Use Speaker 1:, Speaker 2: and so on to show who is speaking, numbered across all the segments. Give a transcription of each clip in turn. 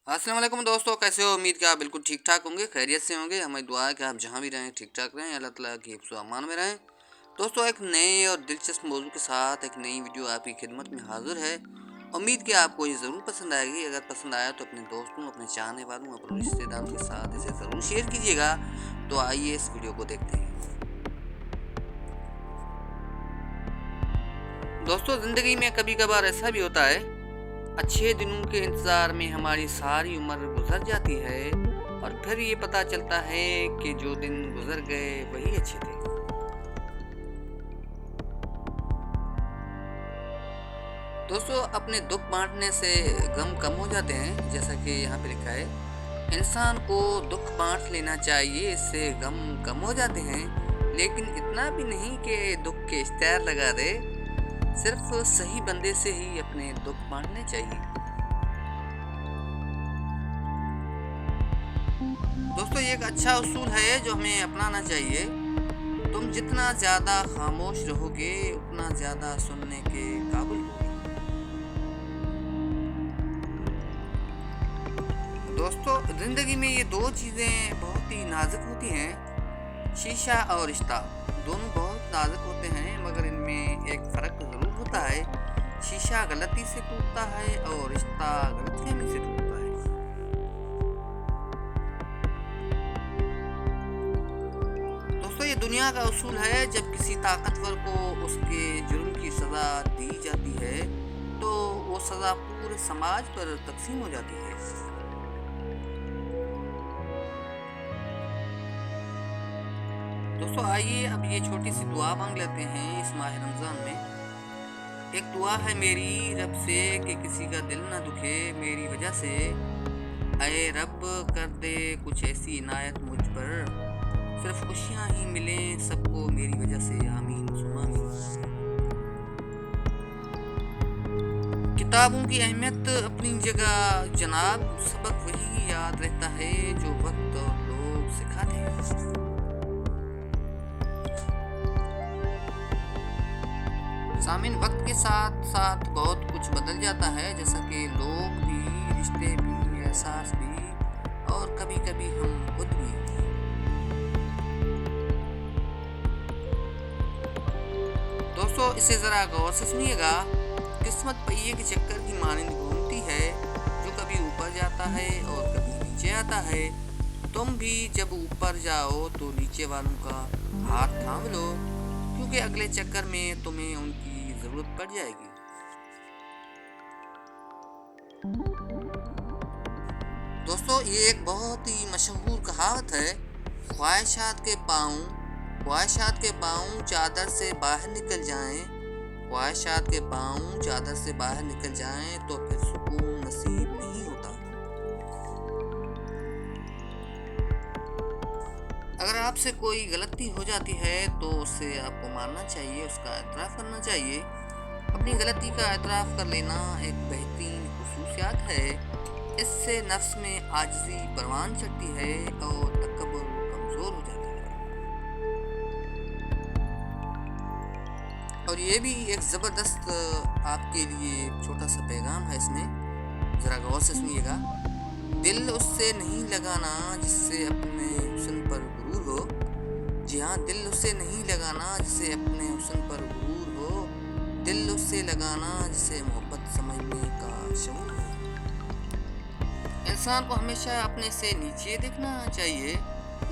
Speaker 1: अस्सलाम वालेकुम दोस्तों, कैसे हो? उम्मीद कि आप बिल्कुल ठीक ठाक होंगे, खैरियत से होंगे। हमारी दुआ है कि आप जहाँ भी रहें ठीक ठाक रहें, अल्लाह ताला की हिफ्ज़ व अमान में रहें। दोस्तों, एक नए और दिलचस्प मौजू के साथ एक नई वीडियो आपकी खिदमत में हाजिर है। उम्मीद कि आपको ये ज़रूर पसंद आएगी। अगर पसंद आया तो अपने दोस्तों, अपने चाहने वालों, अपने रिश्तेदारों के साथ इसे ज़रूर शेयर कीजिएगा। तो आइए इस वीडियो को देखते हैं। दोस्तों, ज़िंदगी में कभी कभार ऐसा भी होता है, अच्छे दिनों के इंतज़ार में हमारी सारी उम्र गुजर जाती है और फिर ये पता चलता है कि जो दिन गुजर गए वही अच्छे थे। दोस्तों, अपने दुख बांटने से गम कम हो जाते हैं, जैसा कि यहाँ पे लिखा है। इंसान को दुख बांट लेना चाहिए, इससे गम कम हो जाते हैं, लेकिन इतना भी नहीं कि दुख के इश्तिहार लगा दे। सिर्फ सही बंदे से ही अपने दुख बांटने चाहिए। दोस्तों, ये एक अच्छा उसूल है जो हमें अपनाना चाहिए। तुम जितना ज़्यादा खामोश रहोगे उतना ज़्यादा सुनने के काबिल होगे। दोस्तों, ज़िंदगी में ये दो चीज़ें बहुत ही नाजुक होती हैं, शीशा और रिश्ता। दोनों बहुत नाजुक होते हैं, मगर इनमें एक फ़र्क ज़रूर होता है। शीशा गलती से टूटता है और रिश्ता गलतफहमी से टूटता है। दोस्तों, ये दुनिया का उसूल है, जब किसी ताकतवर को उसके जुर्म की सज़ा दी जाती है तो वो सज़ा पूरे समाज पर तकसीम हो जाती है। दोस्तों, आइए अब ये छोटी सी दुआ मांग लेते हैं इस माह रमज़ान में। एक दुआ है मेरी रब से कि किसी का दिल ना दुखे मेरी वजह से। अये रब, कर दे कुछ ऐसी इनायत मुझ पर, सिर्फ खुशियाँ ही मिलें सबको मेरी वजह से। आमीन सुमा आमीन। किताबों की अहमियत अपनी जगह जनाब, सबक वही याद रहता है जो वक्त और लोग सिखाते हैं। सामिन, वक्त के साथ साथ बहुत कुछ बदल जाता है, जैसा कि लोग भी, रिश्ते भी, एहसास भी और कभी कभी हम खुद भी। दोस्तों, इसे ज़रा गौर से सुनिएगा। किस्मत पहिए के चक्कर की मानिंद घूमती है, जो कभी ऊपर जाता है और कभी नीचे आता है। तुम भी जब ऊपर जाओ तो नीचे वालों का हाथ थाम लो, क्योंकि अगले चक्कर में तुम्हें उनकी ज़रूरत पड़ जाएगी। दोस्तों, ये एक बहुत ही मशहूर कहावत है। ख्वाहिशात के पाँव चादर से बाहर निकल जाएं, ख्वाहिशात के पाँव चादर से बाहर निकल जाएं तो फिर सुकून नसीब नहीं होता। अगर आपसे कोई गलती हो जाती है तो उसे आपको मानना चाहिए, उसका एतराफ़ करना चाहिए। अपनी गलती का एतराफ़ कर लेना एक बेहतरीन खुसूसियत है। इससे नफ्स में आजिज़ी परवान चढ़ती है और तकब्बुर कमज़ोर हो जाता है। और ये भी एक ज़बरदस्त आपके लिए छोटा सा पैगाम है इसमें, ज़रा गौर से सुनिएगा। दिल उससे नहीं लगाना जिससे अपने हुस्न पर गुरूर हो। जी हाँ, दिल उससे नहीं लगाना जिससे अपने हुस्न पर गुरूर हो। दिल उससे लगाना जिसे मोहब्बत समझने का शऊर हो। इंसान को हमेशा अपने से नीचे देखना चाहिए।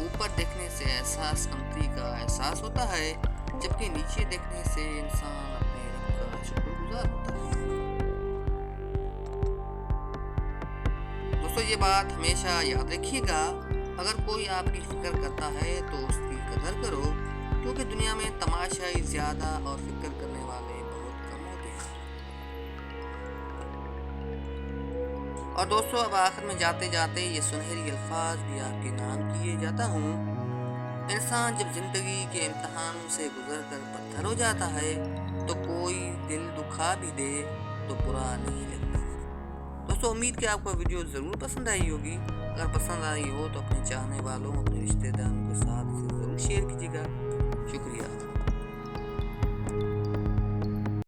Speaker 1: ऊपर देखने से एहसास कमतरी का एहसास होता है, जबकि नीचे देखने से इंसान अपने रब का शुक्रगुजार होता है। दोस्तों, ये बात हमेशा याद रखिएगा। अगर कोई आपकी फिक्र करता है तो उसकी कदर करो, क्योंकि दुनिया में तमाशाई ज़्यादा और फिक्र करने वाले बहुत कम होते हैं। और दोस्तों, अब आखिर में जाते जाते ये सुनहरी अल्फाज भी आपके नाम किए जाता हूँ। इंसान जब ज़िंदगी के इम्तहानों से गुजर कर पत्थर हो जाता है तो कोई दिल दुखा भी दे तो बुरा नहीं लगता। दोस्तों, उम्मीद कि आपको वीडियो ज़रूर पसंद आई होगी। अगर पसंद आई हो तो अपने चाहने वालों, अपने रिश्तेदारों के साथ इसे ज़रूर शेयर कीजिएगा। शुक्रिया।